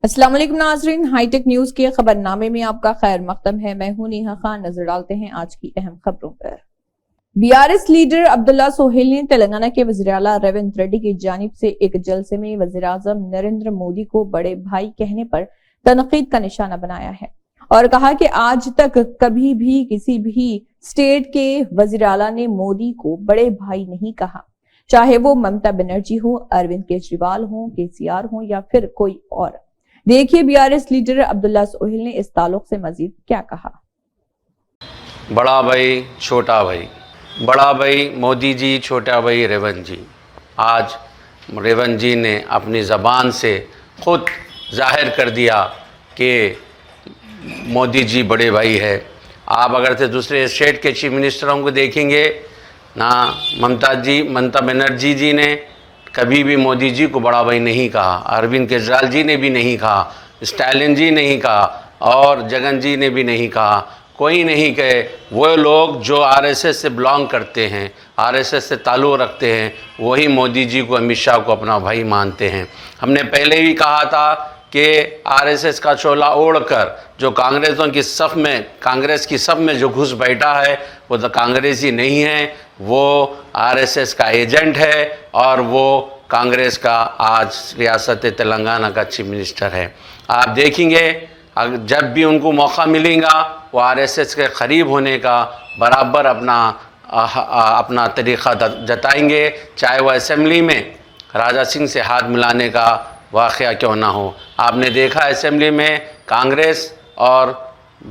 السلام علیکم ناظرین، ہائی ٹیک نیوز کے خبرنامے میں آپ کا خیر مقدم ہے۔ میں ہوں نیہا خان۔ نظر ڈالتے ہیں آج کی اہم خبروں پر۔ بی آر ایس لیڈر عبداللہ سہیل نے تلنگانہ کے وزیر اعلیٰ ریونت ریڈی کی جانب سے ایک جلسے میں وزیر اعظم نریندر مودی کو بڑے بھائی کہنے پر تنقید کا نشانہ بنایا ہے اور کہا کہ آج تک کبھی بھی کسی بھی اسٹیٹ کے وزیر اعلیٰ نے مودی کو بڑے بھائی نہیں کہا، چاہے وہ ممتا بنرجی ہو، اروند کیجریوال ہوں، KCR ہوں یا پھر کوئی اور۔ دیکھیے بی آر ایس لیڈر عبداللہ سہیل نے اس تعلق سے مزید کیا کہا۔ بڑا بھائی چھوٹا بھائی، بڑا بھائی مودی جی، چھوٹا بھائی ریونت جی۔ آج ریونت جی نے اپنی زبان سے خود ظاہر کر دیا کہ مودی جی بڑے بھائی ہے۔ آپ اگر سے دوسرے اسٹیٹ کے چیف منسٹروں کو دیکھیں گے نا، ممتا بنرجی جی نے کبھی بھی مودی جی کو بڑا بھائی نہیں کہا، اروند کیجریوال جی نے بھی نہیں کہا، اسٹالن جی نہیں کہا اور جگن جی نے بھی نہیں کہا، کوئی نہیں کہے۔ وہ لوگ جو RSS سے بلانگ کرتے ہیں، RSS سے تعلق رکھتے ہیں، وہی مودی جی کو، امت شاہ کو اپنا بھائی مانتے ہیں۔ ہم نے پہلے بھی کہا تھا کہ RSS کا چولا اوڑھ کر جو کانگریس کی صف میں جو گھس بیٹھا ہے وہ تو کانگریسی نہیں ہے، وہ RSS کا ایجنٹ ہے اور وہ کانگریس کا آج ریاست تلنگانہ کا چیف منسٹر ہے۔ آپ دیکھیں گے جب بھی ان کو موقع ملے گا وہ RSS کے قریب ہونے کا برابر اپنا طریقہ جتائیں گے، چاہے وہ اسمبلی میں راجہ سنگھ سے ہاتھ ملانے کا واقعہ کیوں نہ ہو۔ آپ نے دیکھا اسمبلی میں کانگریس اور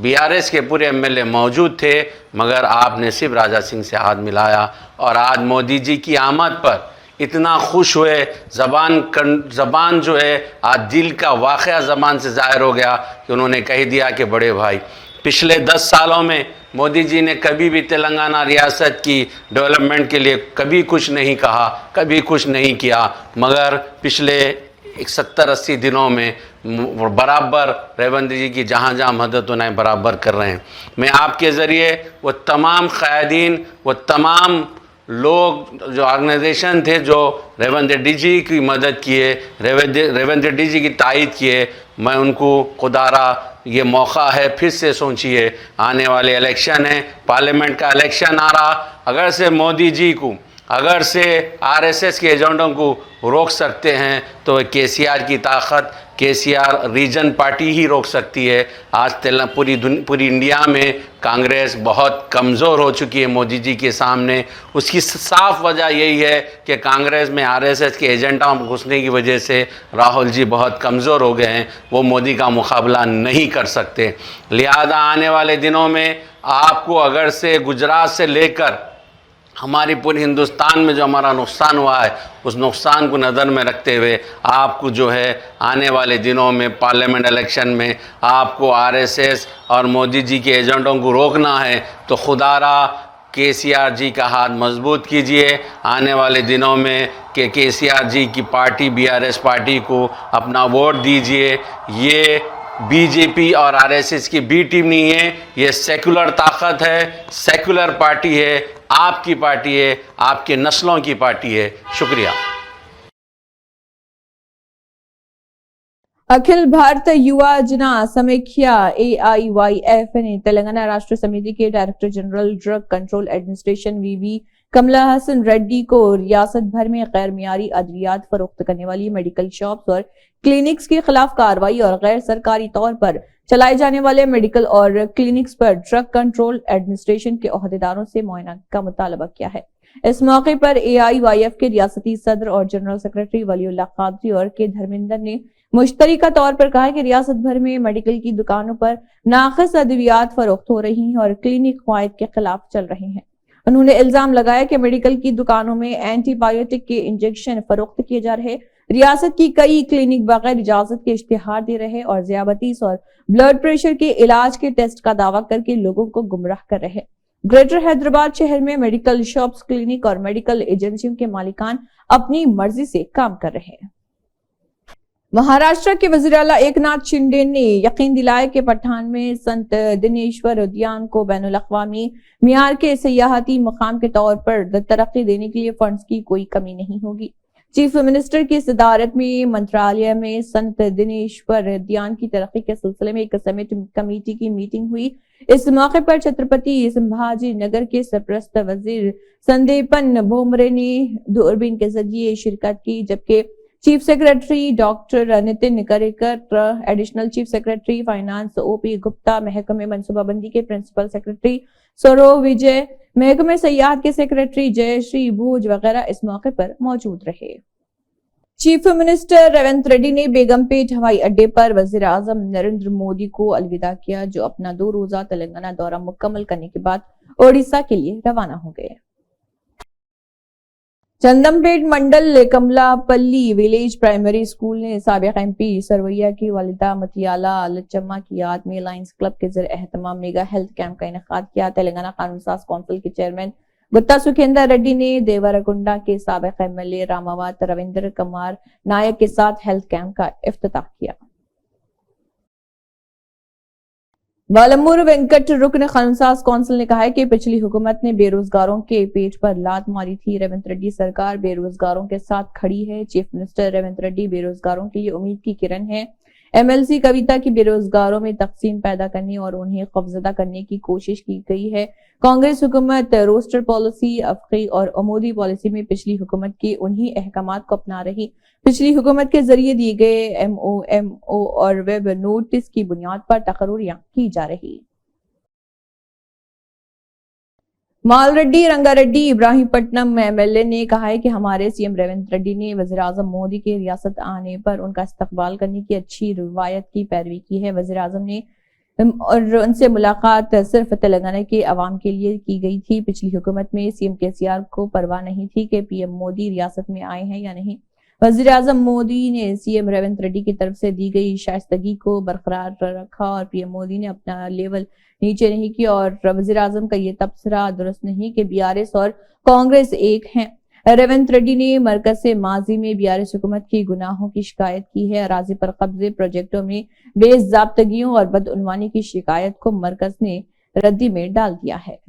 BRS کے پورے MLA موجود تھے، مگر آپ نے صرف راجہ سنگھ سے ہاتھ ملایا اور آج مودی جی کی آمد پر اتنا خوش ہوئے، زبان جو ہے آج دل کا واقعہ زبان سے ظاہر ہو گیا کہ انہوں نے کہہ دیا کہ بڑے بھائی۔ پچھلے 10 سالوں میں مودی جی نے کبھی بھی تلنگانہ ریاست کی ڈیولپمنٹ کے لیے کبھی کچھ نہیں کہا، کبھی کچھ نہیں کیا، مگر پچھلے 70-80 دنوں میں برابر ریونت جی کی جہاں مدد انہیں برابر کر رہے ہیں۔ میں آپ کے ذریعے وہ تمام قائدین، وہ تمام لوگ جو آرگنائزیشن تھے جو ریونت ریڈی جی کی مدد کیے، ریونت ریڈی جی کی تائید کیے، میں ان کو خدا را یہ موقع ہے، پھر سے سوچئے، آنے والے الیکشن ہیں، پارلیمنٹ کا الیکشن آ رہا، اگر سے مودی جی کو، اگر سے RSS کے ایجنٹوں کو روک سکتے ہیں تو KCR کی طاقت، KCR ریجن پارٹی ہی روک سکتی ہے۔ آج پوری انڈیا میں کانگریس بہت کمزور ہو چکی ہے مودی جی کے سامنے۔ اس کی صاف وجہ یہی ہے کہ کانگریس میں RSS کے ایجنٹوں گھسنے کی وجہ سے راہل جی بہت کمزور ہو گئے ہیں، وہ مودی کا مقابلہ نہیں کر سکتے۔ لہذا آنے والے دنوں میں آپ کو اگر سے گجرات سے لے کر ہماری پورے ہندوستان میں جو ہمارا نقصان ہوا ہے، اس نقصان کو نظر میں رکھتے ہوئے آپ کو جو ہے آنے والے دنوں میں پارلیمنٹ الیکشن میں آپ کو RSS اور مودی جی کے ایجنٹوں کو روکنا ہے تو خدا را KCR جی کا ہاتھ مضبوط کیجئے۔ آنے والے دنوں میں کہ KCR جی کی پارٹی BRS پارٹی کو اپنا ووٹ دیجئے۔ یہ BJP اور RSS کی B ٹیم نہیں ہے، یہ سیکولر طاقت ہے، سیکولر پارٹی ہے، آپ کی پارٹی ہے، آپ کے نسلوں کی پارٹی ہے۔ شکریہ۔ اکھل بھارت یوا جنا سمیکھیا AIYF نے تلنگانہ راشٹر سمیتی کے director general drug control administration VV Kamala Hasan Reddy کو ریاست بھر میں غیر معیاری ادویات فروخت کرنے والی میڈیکل شاپس اور کلینکس کے خلاف کارروائی اور غیر سرکاری طور پر چلائے جانے والے میڈیکل اور کلینکس پر ڈرگ کنٹرول ایڈمنسٹریشن کے عہدیداروں سے معائنہ کا مطالبہ کیا ہے۔ اس موقع پر AIYF کے ریاستی صدر اور جنرل سیکرٹری ولی اللہ قادری اور کے دھرمیندر نے مشترکہ طور پر کہا کہ ریاست بھر میں میڈیکل کی دکانوں پر ناقص ادویات فروخت ہو رہی ہیں اور کلینک قواعد کے خلاف چل رہے ہیں۔ انہوں نے الزام لگایا کہ میڈیکل کی دکانوں میں اینٹی بایوٹک کے انجیکشن فروخت کیے جا رہے، ریاست کی کئی کلینک بغیر اجازت کے اشتہار دے رہے اور ذیابیطس اور بلڈ پریشر کے علاج کے ٹیسٹ کا دعویٰ کر کے لوگوں کو گمراہ کر رہے۔ گریٹر حیدرآباد شہر میں میڈیکل شاپس، کلینک اور میڈیکل ایجنسیوں کے مالکان اپنی مرضی سے کام کر رہے ہیں۔ مہاراشٹر کے وزیر اعلیٰ ایک ناتھ شنڈے نے یقین دلایا کہ پٹھان میں سنت دنیشور ادیان کو بین الاقوامی معیار کے سیاحتی مقام کے طور پر ترقی دینے کے لیے فنڈز کی کوئی کمی نہیں ہوگی۔ चीफ मिनिस्टर की सदारत में मंत्रालय में संत दिनेश्वर ध्यान की तरक्की के सिलसिले में एक समिट कमेटी की मीटिंग हुई। इस मौके पर छत्रपति संभाजी नगर के सरप्रस्त वजीर संदीपन भोमरे ने दूरबीन के जरिए शिरकत की, जबकि chief secretary doctor Nitin Karekar, additional chief secretary finance OP Gupta, महकमे मनसूबाबंदी के प्रिंसिपल सेक्रेटरी सौरव विजय, महकमे सयाहत के सेक्रेटरी जयश्री भोज वगैरह इस मौके पर मौजूद रहे। चीफ मिनिस्टर रेवंत रेड्डी ने बेगमपेट हवाई अड्डे पर वजीर आजम नरेंद्र मोदी को अलविदा किया, जो अपना 2 रोजा तेलंगाना दौरा मुकम्मल करने के बाद ओडिशा के लिए रवाना हो गए। चंदमपेट मंडल कमलापल्ली विलेज प्राइमरी स्कूल ने साबिक एमपी सरवैया की वालिदा मतियाला लच्चम्मा की याद में लायंस क्लब के ज़रिए एहतमाम मेगा हेल्थ कैंप का इनेकाद किया। तेलंगाना कानून साज कौंसिल के चेयरमैन गुत्ता सुखेंदर रेड्डी ने देवरकुंडा के साबिक एमएलए रामावत रविंद्र कुमार नायक के साथ हेल्थ कैंप का इफ्तिताह किया। वालमूर वेंकट रुकन कानूनसाज कौंसिल ने कहा है कि पिछली हुकूमत ने बेरोजगारों के पेट पर लात मारी थी। रेवंत रेड्डी सरकार बेरोजगारों के साथ खड़ी है। चीफ मिनिस्टर रेवंत रेड्डी बेरोजगारों के लिए उम्मीद की किरण है। एमएलसी कविता की बेरोजगारों में तकसीम पैदा करने और उन्हें खौफजदा करने की कोशिश की गई है। कांग्रेस हुकूमत रोस्टर पॉलिसी, अफकी और अमूदी पॉलिसी में पिछली हुकूमत के उन्हीं अहकामात को अपना रही। पिछली हुकूमत के जरिए दिए गए एमओ और वेब नोटिस की बुनियाद पर तकरीरें की जा रही। मालरेड्डी रंगारेड्डी इब्राहीमपट्टनम एमएलए ने कहा है कि हमारे सीएम रेवंत रेड्डी ने वज़ीर आज़म मोदी के रियासत आने पर उनका इस्तकबाल करने की अच्छी रवायत की पैरवी की है। वज़ीर आज़म ने और उनसे मुलाकात सिर्फ तेलंगाना के अवाम के लिए की गई थी। पिछली हुकूमत में सीएम केसीआर को परवाह नहीं थी कि पीएम मोदी रियासत में आए हैं या नहीं। वज़ीर आज़म मोदी ने सीएम रेवंत रेड्डी की तरफ से दी गई शाइस्तगी को बरकरार रखा और पीएम मोदी ने अपना लेवल नीचे नहीं किया। और वज़ीर आज़म का ये तबसरा दुरुस्त नहीं कि बीआरएस और कांग्रेस एक हैं। रेवंत रेड्डी ने मरकज से माजी में बीआरएस हुकूमत की गुनाहों की शिकायत की है। अराजी पर कब्जे, प्रोजेक्टों में बेज़ाब्तगियों और बदउनवानी की शिकायत को मरकज ने रद्दी में डाल दिया है।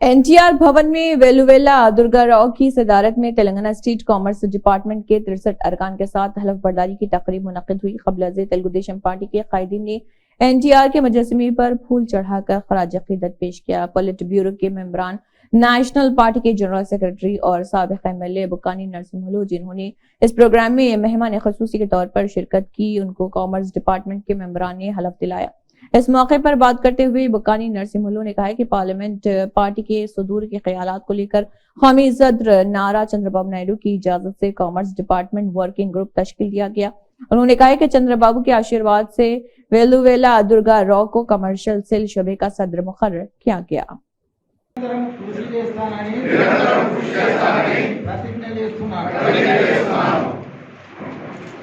एनटीआर भवन में वेलुवेला दुर्गा राव की सदारत में तेलंगाना स्टेट कॉमर्स डिपार्टमेंट के 63 अरकान के साथ हलफ बर्दारी की तकरीब मुनक्किद हुई। क़ब्ल-ए तेलुगु देशम पार्टी के कायदीन ने एनटीआर के मुजस्समे पर फूल चढ़ाकर खराज अकीदत पेश किया। पोलिट ब्यूरो के मेंबरान, नेशनल पार्टी के जनरल सेक्रेटरी और साबिक एमएलए बुकानी नरसिम्हलू, जिन्होंने इस प्रोग्राम में मेहमान खुसूसी के तौर पर शिरकत की, उनको कॉमर्स डिपार्टमेंट के मेंबरान ने हलफ दिलाया। इस मौके पर बात करते हुए बुकानी नरसिम्हलू ने कहा कि पार्लियामेंट पार्टी के सुदूर के ख्यालात को लेकर कौमी सदर नारा चंद्रबाबू नायडू की इजाजत से कॉमर्स डिपार्टमेंट वर्किंग ग्रुप तश्कील दिया गया। उन्होंने कहा कि चंद्रबाबू के आशीर्वाद से वेलुवेला दुर्गा राव को कमर्शियल सेल शोबे का सदर मुकर्रर किया गया।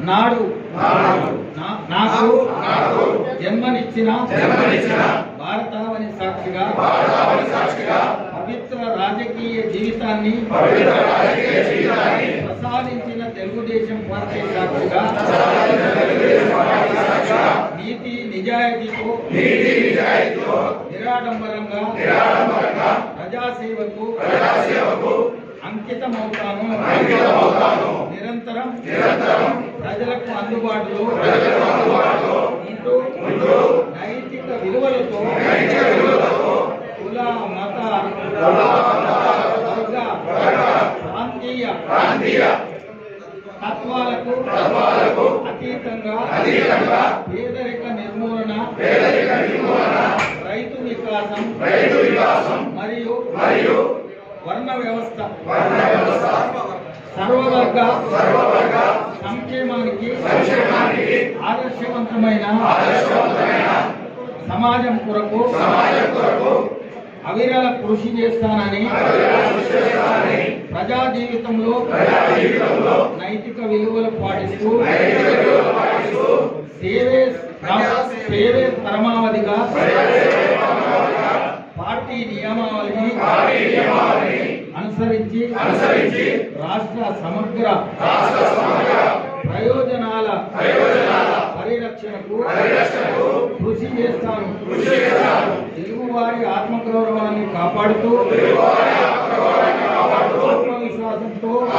నాడు నాకు జన్మనిచ్చిన భారతావని సాక్షిగా పవిత్ర రాజకీయ జీవితాన్ని ప్రసాదించిన తెలుగుదేశం పార్టీ సాక్షిగా నీతి నిజాయితీతో నిరాడంబరంగా ప్రజాసేవకు అంకితమవుతాను। నిరంతరం ప్రజలకు అందుబాటులో ఉంటూ నైతిక విలువలతో కుల మత వర్గ ప్రాంతీయ తత్వాలకు అతీతంగా పేదరిక నిర్మూలన, రైతు వికాసం మరియు వర్ణ వ్యవస్థ సర్వవర్గ సంక్షేమానికి ఆదర్శవంతమైన సమాజం కొరకు అవిరళ కృషి చేస్తానని ప్రజా జీవితంలో నైతిక విలువలు పాటిస్తూ సేవే పరమావధిగా పార్టీ నియమావళిని అనుసరించి రాష్ట్ర సమగ్ర ప్రయోజనాల పరిరక్షణకు కృషి చేస్తాను। తెలుగువారి ఆత్మగౌరవాన్ని కాపాడుతూ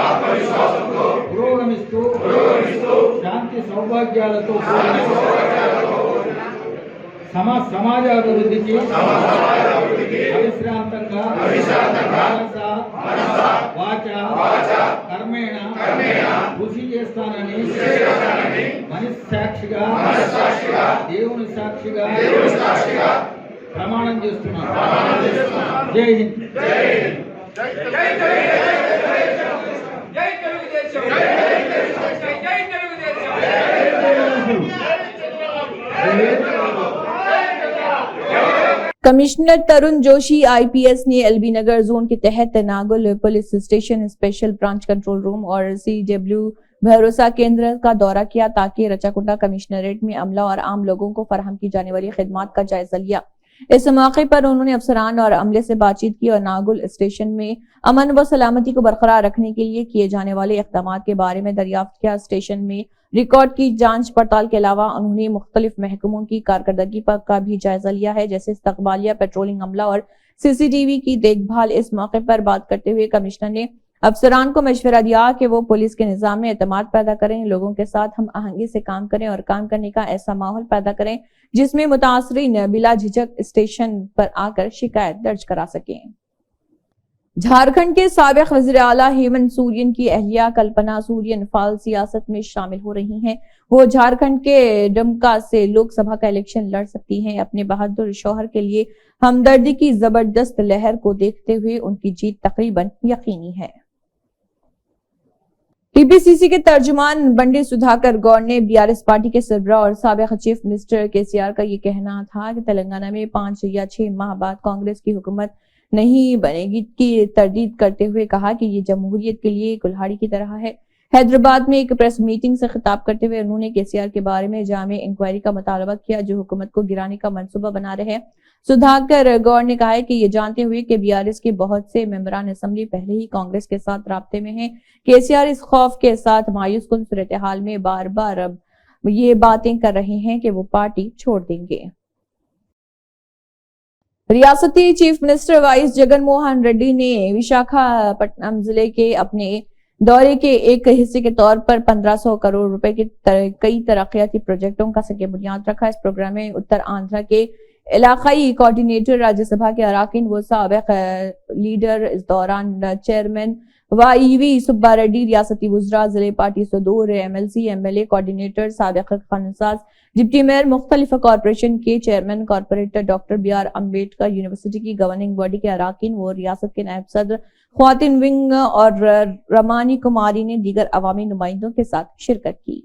ఆత్మవిశ్వాసంతో పురోగమిస్తూ శాంతి సౌభాగ్యాలతో సమాజ అభివృద్ధికి అవిశ్రాంతంగా మనస వాచ కర్మేణ కృషి చేస్తానని మనస్సాక్షిగా దేవుని సాక్షిగా ప్రమాణం చేస్తున్నాను. జై హింద్. कमिश्नर तरुण जोशी आईपीएस ने एलबी नगर जोन के तहत Nagole police station special branch control room और सीडब्ल्यू भरोसा केंद्र का दौरा किया ताकि रचाकुंडा कमिश्नरेट में अमला और आम लोगों को फराहम की जाने वाली खिदमात का जायजा लिया। इस मौके पर उन्होंने अफसरान और अमले से बातचीत की और नागुल स्टेशन में अमन व सलामती को बरकरार रखने के लिए किए जाने वाले इक़दाम के बारे में दरियाफ्त किया। स्टेशन में रिकॉर्ड की जांच पड़ताल के अलावा उन्होंने मुख्तलिफ महकमों की कारकर्दगी का भी जायजा लिया है, जैसे इस्तकबालिया, पेट्रोलिंग अमला और सीसीटीवी की देखभाल। इस मौके पर बात करते हुए कमिश्नर ने अफसरान को मशवरा दिया कि वो पुलिस के निजाम में एतमाद पैदा करें, लोगों के साथ हम आहंगी से काम करें और काम करने का ऐसा माहौल पैदा करें जिसमें मुतासरीन बिला झिझक स्टेशन पर आकर शिकायत दर्ज करा सकें। झारखंड के साबिक वज़ीर आला हेमंत सोरेन की अहलिया कल्पना सोरेन फाल सियासत में शामिल हो रही हैं। वो झारखंड के डुमका से लोकसभा का इलेक्शन लड़ सकती हैं। अपने बहादुर शौहर के लिए हमदर्दी की जबरदस्त लहर को देखते हुए उनकी जीत तकरीबन यकीनी है। टीपीसीसी के तर्जुमान बंडी सुधाकर गौड़ ने बीआरएस पार्टी के सरबराह और साबिक चीफ मिनिस्टर केसीआर का ये कहना था कि तेलंगाना में 5 या 6 माह बाद कांग्रेस की हुकूमत नहीं बनेगी की तरदीद करते हुए कहा कि ये जमहूरियत के लिए कुल्हाड़ी की तरह है। हैदराबाद में एक प्रेस मीटिंग से खिताब करते हुए उन्होंने केसीआर के बारे में जामे इंक्वायरी का मुतालबा किया जो हुकूमत को गिराने का मंसूबा बना रहे हैं। सुधाकर गौड़ ने कहा है कि ये जानते हुए कि बीआरएस के बहुत से मेंबरान असेंबली पहले ही कांग्रेस के साथ राब्ते में हैं, केसीआर इस खौफ के साथ मायूस कुन सूरत हाल में बार बार अब ये बातें कर रहे हैं कि वो पार्टी छोड़ देंगे। रियासती chief minister vice Jagan Mohan Reddy ने विशाखापट्टनम जिले के अपने दौरे के एक हिस्से के तौर पर 1500 करोड़ रुपए के कई तरक्याती प्रोजेक्टों का सके बुनियाद रखा। इस प्रोग्राम में उत्तर आंध्र के इलाकाई कोऑर्डिनेटर, राज्यसभा के अराकीन व साबिक लीडर, इस दौरान चेयरमैन वाईवी सुब्बा रेड्डी, रियासती वुज़रा, जिले पार्टी सदूर, एमएलसी, एमएलए, कोऑर्डिनेटर, साबिक खानसाज, डिप्टी मेयर, मुख्तलिफ कॉरपोरेशन के chairman, corporator doctor BR Ambedkar, university की गवर्निंग बॉडी के अराकीन व रियासत के नायब सदर, ख्वातीन विंग और रमानी कुमारी ने दीगर अवामी नुमाइंदों के साथ शिरकत की।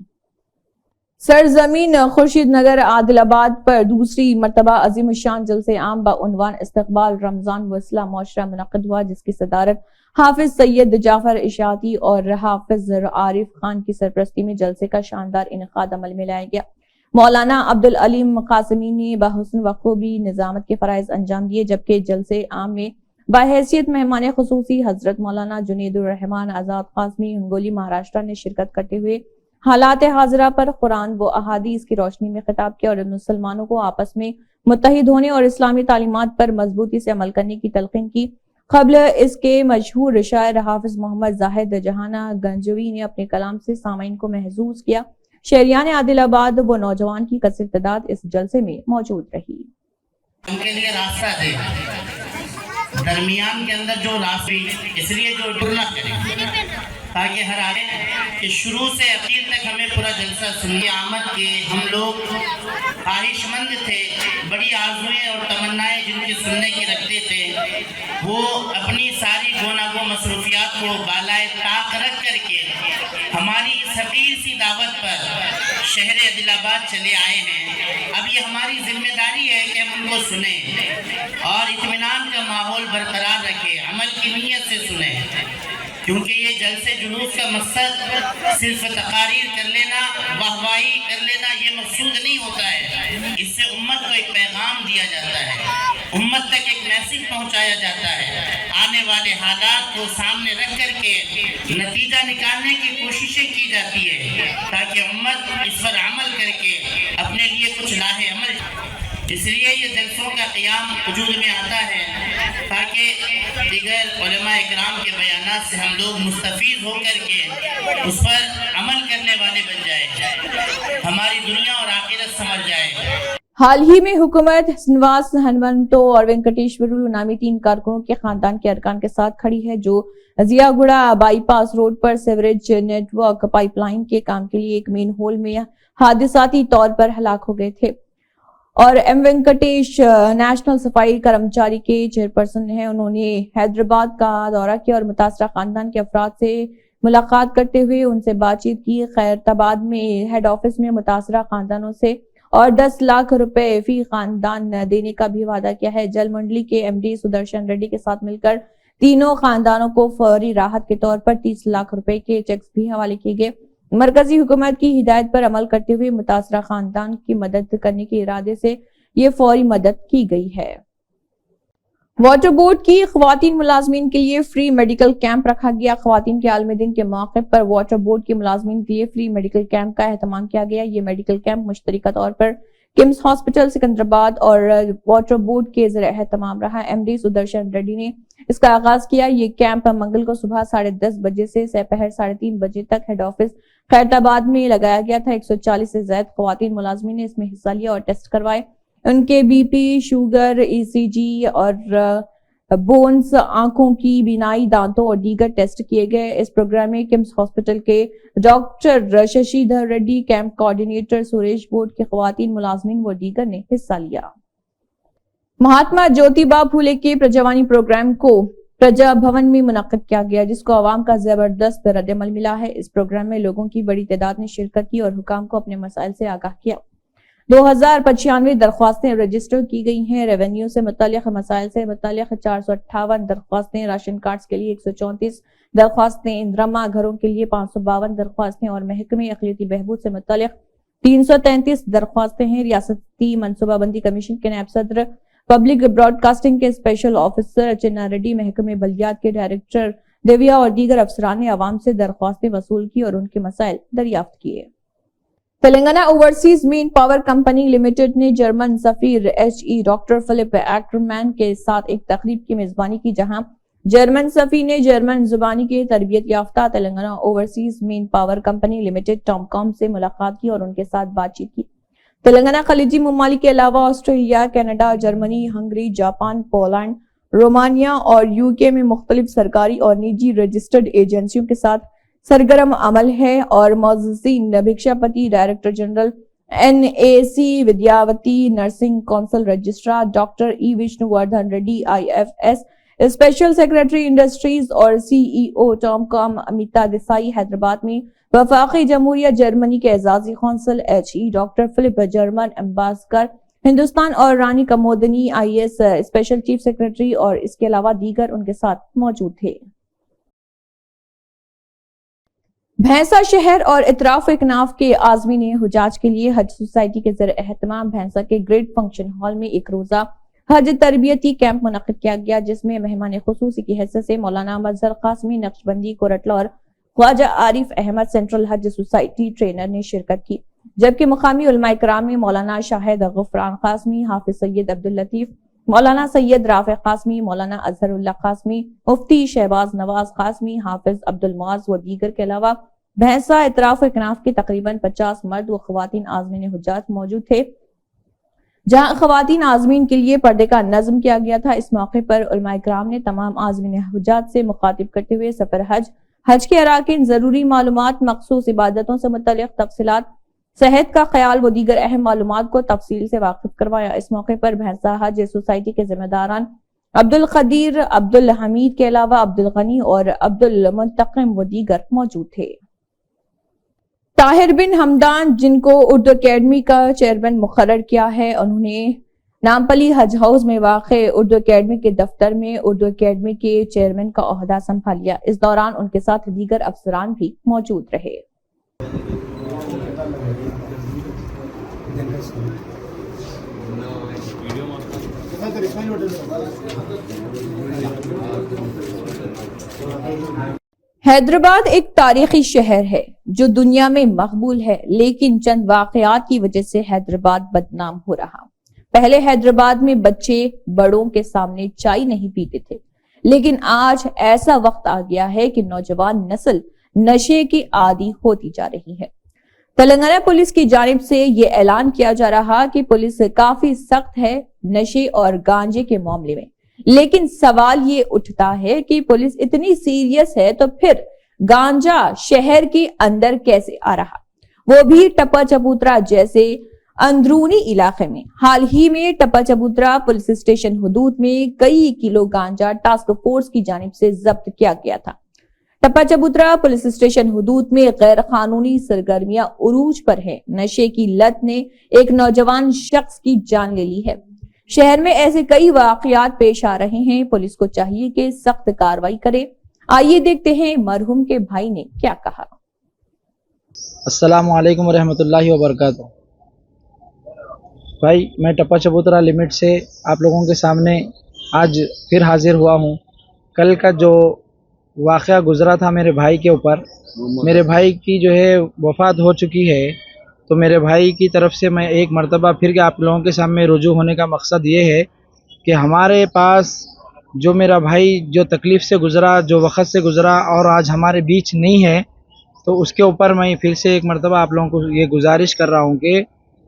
सरजमीन खुर्शीद नगर आदिलाबाद पर दूसरी मरतबा अजीम शान जलसे आम बउनवान इस्तकबाल रमजान व इस्लाह मुआशरा मुनक़्क़िद हुआ, जिसकी सदारत हाफिज सैयद जाफर इशाती और हाफिज आरिफ खान की सरपरस्ती में जलसे का शानदार इनेकाद अमल में लाया गया। मौलाना अब्दुल अलीम कासिमी ने बहुस्न वखूबी निजामत के फराइज अंजाम दिए, जबकि जलसे आम में बाहैसियत मेहमान खुसूसी हजरत मौलाना जुनैदुर रहमान आजाद कासमी हिंगोली महाराष्ट्र ने शिरकत करते हुए हालात हाजिरा पर कुरान व अहादीस की रोशनी में खिताब किया और मुसलमानों को आपस में मुत्तहिद होने और इस्लामी तालीमात पर मजबूती से अमल करने की तलकीन की। क़ब्ल इसके मशहूर शायर हाफिज मोहम्मद जाहिद जहाना गंजवी ने अपने कलाम से सामाइन को महजूज किया। शहरियान आदिलाबाद व नौजवान की कसीर तादाद इस जलसे में मौजूद रही। उनके लिए रास्ता दे, दरमियान के अंदर जो रास्ते, इसलिए जो टुरना करें ताकि हर आगे कि शुरू से अखीर तक हमें पूरा जलसा सुनने आमद के हम लोग ख्वाहिशमंद थे। बड़ी आरज़ुएं और तमन्नाएं जिनकी सुनने की रखते थे, वो अपनी सारी गोनागो मसरूफियात को बालाए ताक रख करके हमारी इस हकीर सी दावत पर शहर आदिलाबाद चले आए हैं। अब ये हमारी जिम्मेदारी है कि हम उनको सुने और इत्मीनान का माहौल बरकरार रखें, अमल की नीयत से सुने, क्योंकि ये जलसे जुलूस का मकसद सिर्फ तकारीर कर लेना, वाहवाही कर लेना ये मकसूद नहीं होता है। इससे उम्मत को एक पैगाम दिया जाता है, उम्मत तक एक मैसेज पहुंचाया जाता है। आने वाले हालात को सामने रख करके नतीजा निकालने की कोशिशें की जाती है ताकि उम्मत इस पर अमल करके अपने लिए कुछ लाहे अमल। اس لیے یہ جلسوں کا قیام وجود میں آتا ہے تاکہ دیگر علماء اکرام کے بیانات سے ہم لوگ مستفید ہو کر کے اس پر عمل کرنے والے بن جائیں، ہماری دنیا اور آخرت سمجھ جائے۔ حال ہی میں حکومت سنواس ہنمنتو اور وینکٹیشورلو نامی 3 کارکنوں کے خاندان کے ارکان کے ساتھ کھڑی ہے جو Ziaguda bypass road پر sewerage network pipeline کے کام کے لیے ایک مین ہول میں حادثاتی طور پر ہلاک ہو گئے تھے، اور ایم وینکٹیش نیشنل صفائی کرمچاری کے چیئرپرسن ہیں۔ انہوں نے حیدرآباد کا دورہ کیا اور متاثرہ خاندان کے افراد سے ملاقات کرتے ہوئے ان سے بات چیت کی۔ خیرتآباد میں ہیڈ آفس میں متاثرہ خاندانوں سے اور 10 لاکھ روپے فی خاندان دینے کا بھی وعدہ کیا ہے۔ جل منڈلی کے ایم ڈی سدرشن ریڈی کے ساتھ مل کر تینوں خاندانوں کو فوری راحت کے طور پر 30 لاکھ روپے کے چیکس بھی حوالے کیے گئے۔ مرکزی حکومت کی ہدایت پر عمل کرتے ہوئے متاثرہ خاندان کی مدد کرنے کے ارادے سے یہ فوری مدد کی گئی ہے۔ واٹر بورڈ کی خواتین ملازمین کے لیے فری میڈیکل کیمپ رکھا گیا۔ خواتین کے عالمی دن کے موقع پر واٹر بورڈ کے ملازمین کے لیے فری میڈیکل کیمپ کا اہتمام کیا گیا۔ یہ میڈیکل کیمپ مشترکہ طور پر کمس ہاسپٹل سکندرآباد اور واٹر بورڈ کے زیر اہتمام رہا۔ ایم ڈی سدرشن ریڈی نے اس کا آغاز کیا۔ یہ کیمپ منگل کو صبح 10:30 بجے سے سپہر 3:30 بجے تک ہیڈ آفس خیرتآباد میں لگایا گیا تھا۔ 140 سے زائد خواتین ملازمین نے اس میں حصہ لیا اور ٹیسٹ کروائے۔ ان کے بی پی، شوگر، ای سی جی اور بونز، آنکھوں کی بینائی، دانتوں اور دیگر ٹیسٹ کیے گئے۔ اس پروگرام میں کمس ہاسپٹل کے ڈاکٹر ششی دھر ready, camp coordinator Suresh board کے خواتین ملازمین و دیگر نے حصہ لیا۔ مہاتما جیوتیبا پھولے کے پرجوانی پروگرام کو پرجا بھون میں منعقد کیا گیا، جس کو عوام کا زبردست رد عمل ملا ہے۔ اس پروگرام میں لوگوں کی بڑی تعداد نے شرکت کی اور حکام کو اپنے مسائل سے آگاہ کیا۔ 2095 درخواستیں رجسٹر کی گئی ہیں۔ ریونیو سے متعلق مسائل سے متعلق 458 درخواستیں، راشن کارڈز کے لیے 134 درخواستیں، اندرما گھروں کے لیے 552 درخواستیں اور محکمہ اقلیتی بہبود سے متعلق 333 درخواستیں ہیں۔ ریاستی منصوبہ بندی کمیشن کے نائب صدر، پبلک براڈ کاسٹنگ کے اسپیشل آفیسر چنا ریڈی، محکمہ بلدیات کے ڈائریکٹر دیویا اور دیگر افسران نے عوام سے درخواستیں وصول کی اور ان کے مسائل دریافت کیے۔ Telangana overseas man power company limited نے جرمن سفیر HE ڈاکٹر فلپ ایکرمین کے ساتھ ایک تقریب کی میزبانی کی، جہاں جرمن سفیر نے جرمن زبانی کے تربیت یافتہ Telangana overseas man power company limited ٹامکام سے ملاقات کی اور ان کے ساتھ بات چیت کی۔ تلنگانہ خلیجی ممالک کے علاوہ Australia, Canada, Germany, Hungary, Japan, Poland, Romania اور UK میں مختلف سرکاری اور نجی رجسٹرڈ ایجنسیوں کے ساتھ سرگرم عمل ہے، اور معززین Bhikshapathi director general NAC Vidyavathi, nursing council registrar doctor E Vishnu Vardhan Reddy, IFS special secretary industries اور CEO TOMCOM Amita Desai, Hyderabad میں وفاقی جمہوریہ جرمنی کے اعزازی قونصل HE doctor Philip, German ambassador Hindustan اور Rani Kumudini IAS special chief secretary اور اس کے علاوہ دیگر ان کے ساتھ موجود تھے۔ بھینسا شہر اور اطراف اکناف کے عازمین حجاج کے لیے حج سوسائٹی کے زیر اہتمام بھینسا کے گریٹ فنکشن ہال میں ایک روزہ حج تربیتی کیمپ منعقد کیا گیا، جس میں مہمان خصوصی کی حیثیت سے مولانا مظہر قاسمی نقشبندی کورٹلا اور خواجہ عارف احمد سینٹرل حج سوسائٹی ٹرینر نے شرکت کی، جبکہ مقامی علماء کرام میں مولانا شاہد غفران قاسمی، حافظ سید عبداللطیف، مولانا سید رافع قاسمی، مولانا اظہر اللہ قاسمی، مفتی شہباز نواز قاسمی، حافظ عبدالمعاذ و دیگر کے علاوہ بھینسا اطراف و اکناف کے تقریباً 50 مرد و خواتین عازمین حجات موجود تھے، جہاں خواتین عازمین کے لیے پردے کا نظم کیا گیا تھا۔ اس موقع پر علماء کرام نے تمام عازمین حجات سے مخاطب کرتے ہوئے سفر حج کے اراکین، ضروری معلومات، مخصوص عبادتوں سے متعلق تفصیلات، صحت کا خیال و دیگر اہم معلومات کو تفصیل سے واقف کروایا۔ اس موقع پر بھینسا حج سوسائٹی کے ذمہ داران عبدالقدیر، عبدالحمید کے علاوہ عبدالغنی اور عبدالمنتقم و دیگر موجود تھے۔ طاہر بن حمدان، جن کو اردو اکیڈمی کا چیئرمین مقرر کیا ہے، انہوں نے نامپلی حج ہاؤس میں واقع اردو اکیڈمی کے دفتر میں اردو اکیڈمی کے چیئرمین کا عہدہ سنبھال لیا۔ اس دوران ان کے ساتھ دیگر افسران بھی موجود رہے۔ حیدرآباد ایک تاریخی شہر ہے جو دنیا میں مقبول ہے، لیکن چند واقعات کی وجہ سے حیدرآباد بدنام ہو رہا۔ पहले हैदराबाद में बच्चे बड़ों के सामने चाय नहीं पीते थे, लेकिन आज ऐसा वक्त आ गया है कि नौजवान नस्ल नशे की आदी होती जा रही है। तेलंगाना पुलिस की जानिब से ये ऐलान किया जा रहा कि पुलिस काफी सख्त है नशे और गांजे के मामले में, लेकिन सवाल ये उठता है कि पुलिस इतनी सीरियस है तो फिर गांजा शहर के अंदर कैसे आ रहा, वो भी टप्पा चबूतरा जैसे अंदरूनी इलाके में। हाल ही में टप्पा चबूतरा पुलिस स्टेशन हुदूद में कई किलो गांजा टास्क फोर्स की जानिब से जब्त किया गया था। टप्पा चबूतरा पुलिस स्टेशन हुदूद में गैर कानूनी सरगर्मियां उरूज पर है। नशे की लत ने एक नौजवान शख्स की जान ले ली है। शहर में ऐसे कई वाकयात पेश आ रहे हैं। पुलिस को चाहिए कि सख्त कार्रवाई करे। आइए देखते हैं मरहूम के भाई ने क्या कहा। अस्सलामु अलैकुम रहमतुल्लाहि व बरकातुहू। भाई मैं टप्पा चबूतरा लिमिट से आप लोगों के सामने आज फिर हाजिर हुआ हूँ। कल का जो वाक़या गुज़रा था मेरे भाई के ऊपर, मेरे भाई की जो है वफ़ात हो चुकी है, तो मेरे भाई की तरफ से मैं एक मर्तबा फिर आप लोगों के सामने रुजू होने का मकसद ये है कि हमारे पास जो मेरा भाई जो तकलीफ़ से गुज़रा, जो वक़्त से गुज़रा और आज हमारे बीच नहीं है, तो उसके ऊपर मैं फिर से एक मर्तबा आप लोगों को ये गुजारिश कर रहा हूँ कि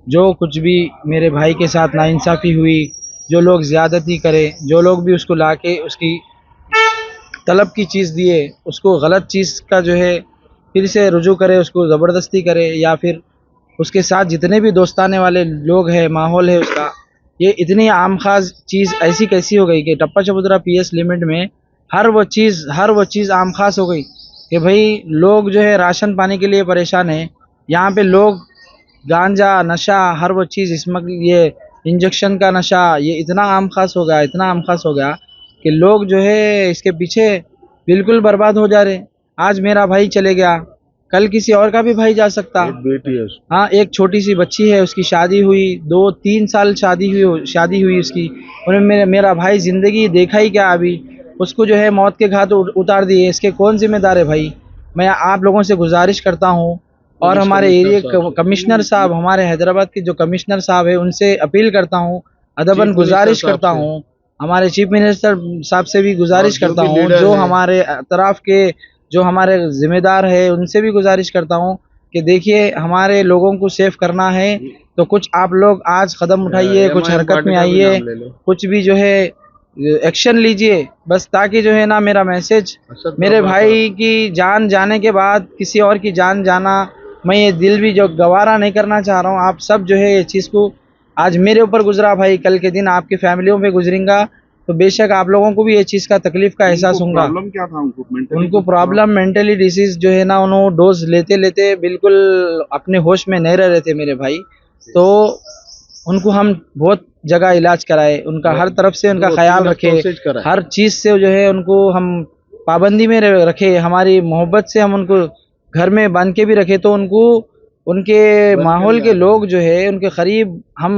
जो कुछ भी मेरे भाई के साथ नाइंसाफ़ी हुई, जो लोग ज़्यादती करे, जो लोग भी उसको लाके उसकी तलब की चीज़ दिए, उसको गलत चीज़ का जो है फिर से रुजू करे, उसको ज़बरदस्ती करे, या फिर उसके साथ जितने भी दोस्ताने वाले लोग हैं, माहौल है उसका, ये इतनी आम खास चीज़ ऐसी कैसी हो गई कि टप्पा चबूतरा पीएस लिमिट में हर वो चीज़ आम खास हो गई कि भाई लोग जो है राशन पाने के लिए परेशान हैं। यहाँ पे लोग गांजा नशा हर वो चीज़ ये इंजेक्शन का नशा ये इतना आम खास हो गया कि लोग जो है इसके पीछे बिल्कुल बर्बाद हो जा रहे। आज मेरा भाई चले गया, कल किसी और का भी भाई जा सकता। एक बेटी है, हाँ एक छोटी सी बच्ची है, उसकी शादी हुई, 2-3 साल शादी हुई उसकी, उन्होंने मेरा भाई ज़िंदगी देखा ही क्या, अभी उसको जो है मौत के घाट उतार दिए। इसके कौन जिम्मेदार है भाई? मैं आप लोगों से गुजारिश करता हूँ और हमारे एरिया कमिश्नर साहब, हमारे हैदराबाद के जो कमिश्नर साहब है, उनसे अपील करता हूँ, अदबन गुजारिश करता हूँ, हमारे चीफ मिनिस्टर साहब से भी गुजारिश करता हूँ, जो हमारे अतराफ के जो हमारे ज़िम्मेदार है उनसे भी गुजारिश करता हूँ कि देखिए हमारे लोगों को सेफ करना है तो कुछ आप लोग आज कदम उठाइए, कुछ हरकत में आइए, कुछ भी जो है एक्शन लीजिए, बस ताकि जो है ना मेरा मैसेज, मेरे भाई की जान जाने के बाद किसी और की जान जाना मैं ये दिल भी जो गवारा नहीं करना चाह रहा हूँ। आप सब जो है ये चीज़ को आज मेरे ऊपर गुजरा भाई, कल के दिन आपकी फैमिलियों पे गुजरेगा तो बेशक आप लोगों को भी ये चीज़ का तकलीफ का एहसास होगा। प्रॉब्लम क्या था उनको प्रॉब्लम मेंटली डिसीज जो है ना, उन्होंने डोज लेते लेते बिल्कुल अपने होश में नहीं रह रहे थे मेरे भाई, तो उनको हम बहुत जगह इलाज कराए, उनका हर तरफ से उनका ख्याल रखे, हर चीज़ से जो है उनको हम पाबंदी में रखे, हमारी मोहब्बत से हम उनको घर में बांध के भी रखे, तो उनको उनके माहौल के लोग जो है उनके करीब, हम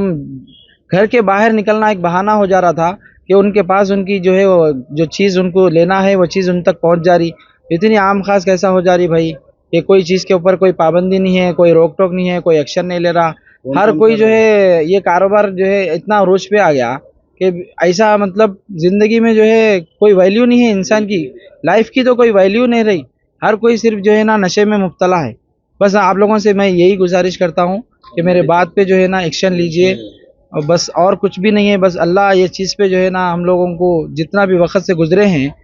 घर के बाहर निकलना एक बहाना हो जा रहा था कि उनके पास उनकी जो है जो चीज़ उनको लेना है वो चीज़ उन तक पहुंच जा रही। इतनी आम खास कैसा हो जा रही भाई कि कोई चीज़ के ऊपर कोई पाबंदी नहीं है, कोई रोक टोक नहीं है, कोई एक्शन नहीं ले रहा। हर कोई जो है ये कारोबार जो है इतना रोज पे आ गया कि ऐसा मतलब ज़िंदगी में जो है कोई वैल्यू नहीं है, इंसान की लाइफ की तो कोई वैल्यू नहीं रही। हर कोई सिर्फ जो है ना नशे में मुब्तला है। बस आप लोगों से मैं यही गुजारिश करता हूँ कि मेरे बात पे जो है ना एक्शन लीजिए, और बस और कुछ भी नहीं है। बस अल्लाह ये चीज़ पे जो है ना हम लोगों को जितना भी वक्त से गुजरे हैं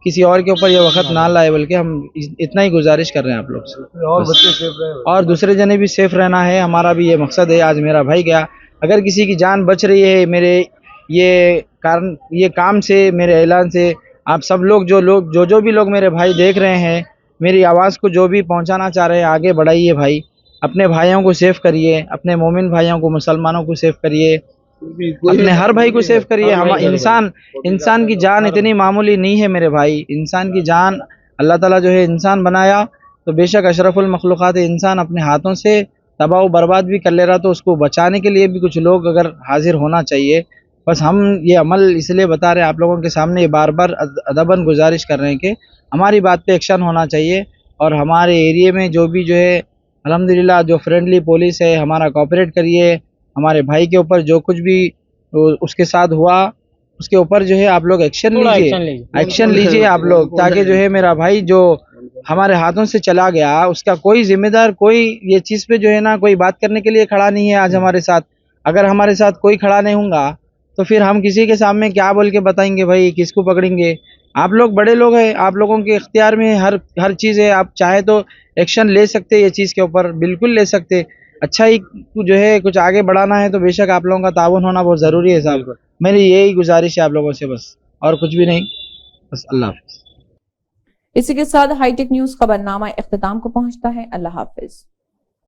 किसी और के ऊपर ये वक्त ना लाए, बल्कि हम इतना ही गुजारिश कर रहे हैं आप लोग से, और बच्चे सेफ रहे और दूसरे जने भी सेफ रहना है, हमारा भी ये मकसद है। आज मेरा भाई गया, अगर किसी की जान बच रही है मेरे ये काम से, मेरे ऐलान से, आप सब लोग जो भी लोग मेरे भाई देख रहे हैं, मेरी आवाज़ को जो भी पहुंचाना चाह रहे हैं आगे बढ़ाइए भाई, अपने भाइयों को सेफ करिए, अपने मोमिन भाइयों को, मुसलमानों को सेफ करिए, अपने हर भाई को सेफ करिए। हम इंसान की जान इतनी मामूली नहीं है मेरे भाई, इंसान की जान अल्लाह ताला जो है इंसान बनाया तो बेशक अशरफुल मखलूक़ात है, इंसान अपने हाथों से तबाह बर्बाद भी कर ले रहा, तो उसको बचाने के लिए भी कुछ लोग अगर हाजिर होना चाहिए। बस हम ये अमल इसलिए बता रहे हैं आप लोगों के सामने, ये बार बार अदबन गुजारिश कर रहे हैं कि हमारी बात पे एक्शन होना चाहिए, और हमारे एरिए में जो भी जो है अल्हम्दुलिल्लाह जो फ्रेंडली पुलिस है हमारा कोऑपरेट करिए, हमारे भाई के ऊपर जो कुछ भी اس کے ساتھ ہوا اس کے اوپر جو ہے آپ لوگ ایکشن لیجیے آپ لوگ، تاکہ جو ہے میرا بھائی جو ہمارے ہاتھوں سے چلا گیا اس کا کوئی ذمہ دار، کوئی یہ چیز پہ جو ہے نا کوئی بات کرنے کے لیے کھڑا نہیں ہے آج ہمارے ساتھ. اگر ہمارے ساتھ کوئی کھڑا نہیں ہوں گا تو پھر ہم کسی کے سامنے کیا بول کے بتائیں گے بھائی کس کو پکڑیں گے. آپ لوگ بڑے لوگ ہیں، آپ لوگوں کے اختیار میں ہر چیز ہے، آپ چاہے تو ایکشن لے سکتے، یہ چیز کے اوپر بالکل لے سکتے. اچھا ہی جو ہے کچھ آگے بڑھانا ہے تو بے شک آپ لوگوں کا تعاون ہونا بہت ضروری ہے صاحب. میری یہی گزارش ہے آپ لوگوں سے، بس اور کچھ بھی نہیں. بس اللہ حافظ. اسی کے ساتھ ہائی ٹیک نیوز خبرنامہ اختتام کو پہنچتا ہے. اللہ حافظ.